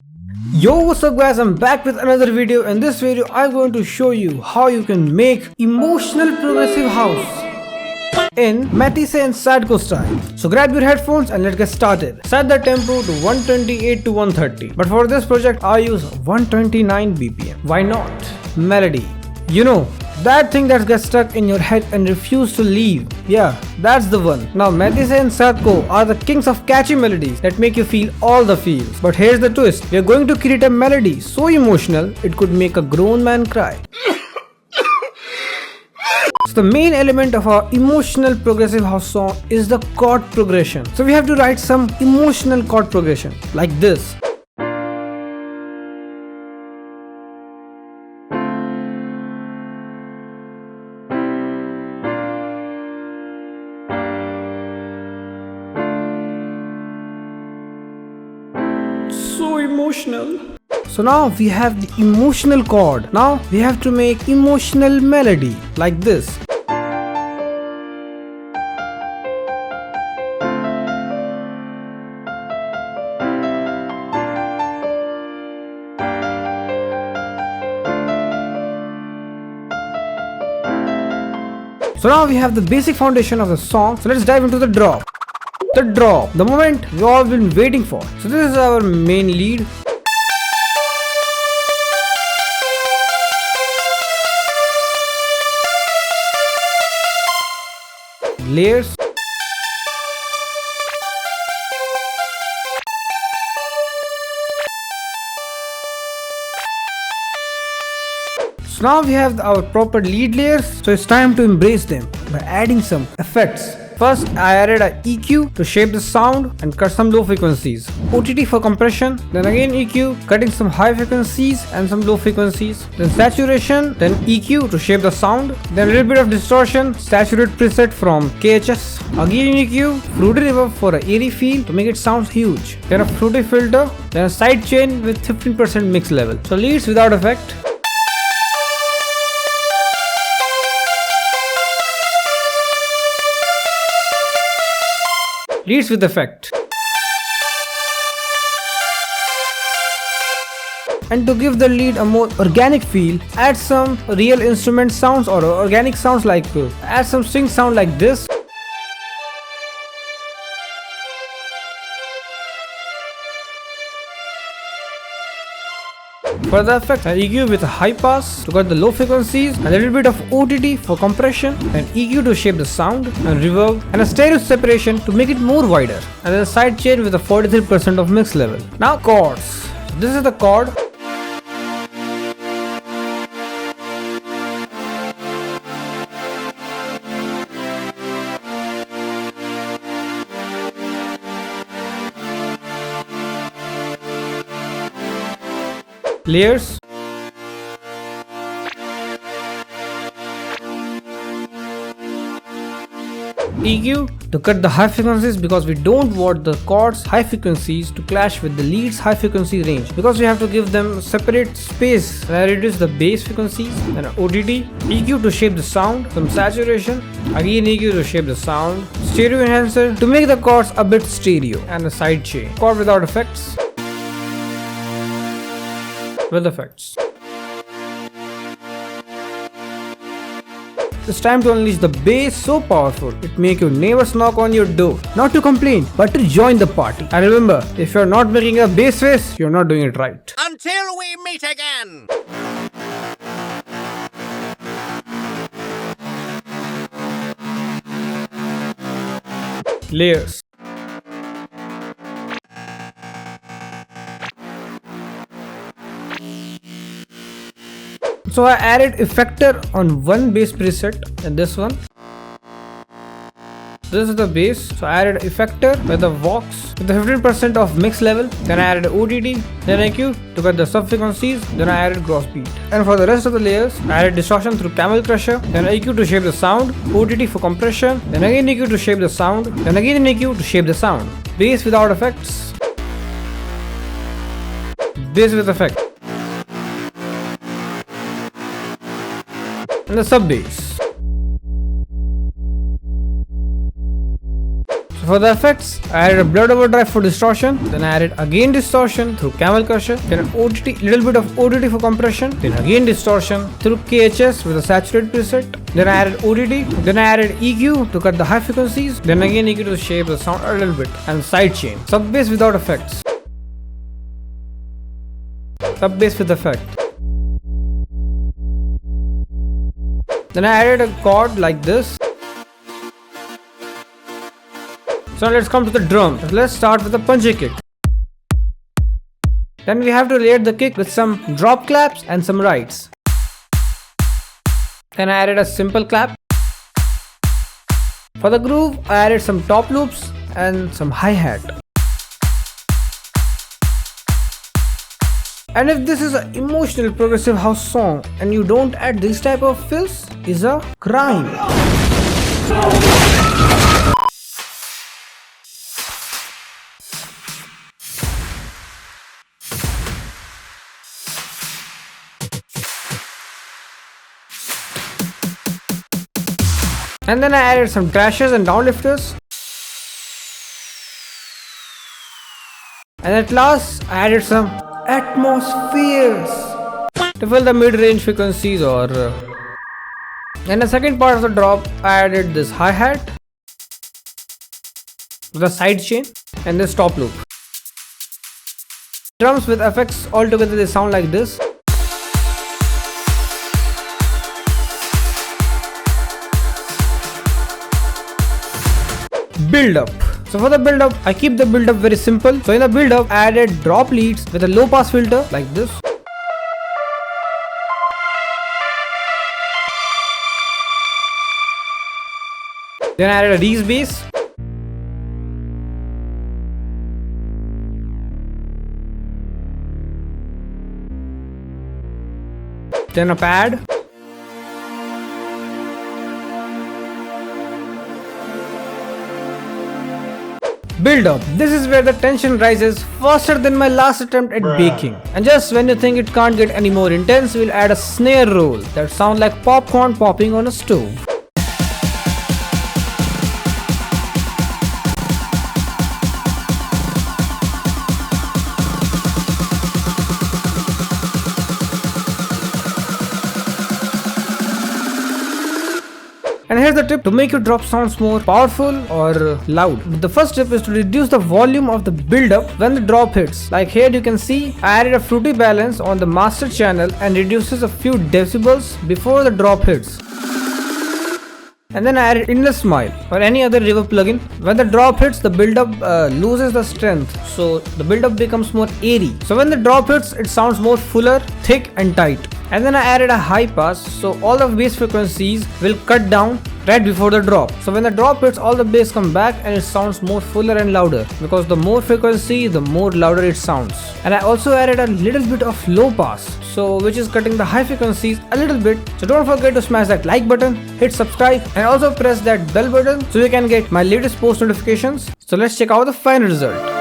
Yo, what's up guys, I'm back with another video. In this video I'm going to show you how you can make emotional progressive house in Matisse and Sadko style. So grab your headphones and let's get started. Set the tempo to 128 to 130. But for this project I use 129 BPM. Why not? Melody. You know, that thing that gets stuck in your head and refuses to leave. Yeah, that's the one. Now Matisse and Sadko are the kings of catchy melodies that make you feel all the feels. But here's the twist. We are going to create a melody so emotional it could make a grown man cry. So the main element of our emotional progressive house song is the chord progression. So we have to write some emotional chord progression like this. So emotional. So now we have the emotional chord. Now we have to make emotional melody like this. So now we have the basic foundation of the song. So let's dive into the drop. The drop, the moment we all been waiting for. So this is our main lead. Layers. So now we have our proper lead layers. So it's time to embrace them by adding some effects. First, I added a EQ to shape the sound and cut some low frequencies. OTT for compression, then again EQ, cutting some high frequencies and some low frequencies. Then saturation, then EQ to shape the sound. Then a little bit of distortion, saturate preset from KHS. Again EQ, fruity reverb for an airy feel to make it sound huge. Then a fruity filter, then a side chain with 15% mix level. So leads without effect. Leads with effect. And to give the lead a more organic feel, add some real instrument sounds or organic sounds like add some string sound like this. For the effect, I EQ with a high pass to cut the low frequencies, a little bit of OTT for compression, and EQ to shape the sound, and reverb, and a stereo separation to make it more wider, and then a side chain with a 43% of mix level. Now chords. This is the chord. Layers. EQ to cut the high frequencies because we don't want the chords high frequencies to clash with the lead's high frequency range, because we have to give them separate space. And I reduce the bass frequencies. Then OTT, EQ to shape the sound, some saturation, again EQ to shape the sound, stereo enhancer to make the chords a bit stereo, and a side chain. Chord without effects. With effects. It's time to unleash the bass so powerful it make your neighbors knock on your door, not to complain but to join the party. And remember, if you're not making a bass face, you're not doing it right. Until we meet again! Layers. So I added effector on one bass preset and this one. This is the bass. So I added effector with the Vox with the 15% of mix level. Then I added OTT, then EQ to cut the sub frequencies. Then I added gross beat. And for the rest of the layers, I added distortion through Camel Crusher. Then EQ to shape the sound. OTT for compression. Then again EQ to shape the sound. Then again EQ to shape the sound. Bass without effects. Bass with effect. And the sub bass. So For the effects, I added a blurred overdrive for distortion, then I added again distortion through camel crusher, then an OTT, little bit of OTT for compression, then again distortion through KHS with a saturated preset, then I added ODD, then I added EQ to cut the high frequencies, then again EQ to shape the sound a little bit, and sidechain, sub bass without effects, sub bass with effect. Then I added a chord like this. So now let's come to the drum. Let's start with a punchy kick. Then we have to layer the kick with some drop claps and some rides. Then I added a simple clap. For the groove, I added some top loops and some hi-hat. And if this is an emotional progressive house song and you don't add this type of fills, is a crime. And then I added some trashes and downlifters. And at last, I added some atmospheres to fill the mid-range frequencies or in the second part of the drop, I added this hi-hat, the sidechain and this top loop. Drums with effects altogether they sound like this. Build up. So for the build up, I keep the build up very simple. So in the build up, I added drop leads with a low pass filter like this. Then I added a Reese bass. Then a pad. Build up. This is where the tension rises faster than my last attempt at baking. And just when you think it can't get any more intense, we'll add a snare roll that sounds like popcorn popping on a stove. And here's the tip to make your drop sounds more powerful or loud. The first tip is to reduce the volume of the build up when the drop hits. Like here you can see I added a fruity balance on the master channel and reduces a few decibels before the drop hits. And then I added Endless Smile or any other reverb plugin. When the drop hits, the build up loses the strength, so the build up becomes more airy. So when the drop hits, it sounds more fuller, thick and tight. And then I added a high pass, so all the bass frequencies will cut down right before the drop. So when the drop hits, all the bass come back and it sounds more fuller and louder, because the more frequency, the more louder it sounds. And I also added a little bit of low pass, so which is cutting the high frequencies a little bit. So don't forget to smash that like button, hit subscribe and also press that bell button so you can get my latest post notifications. So let's check out the final result.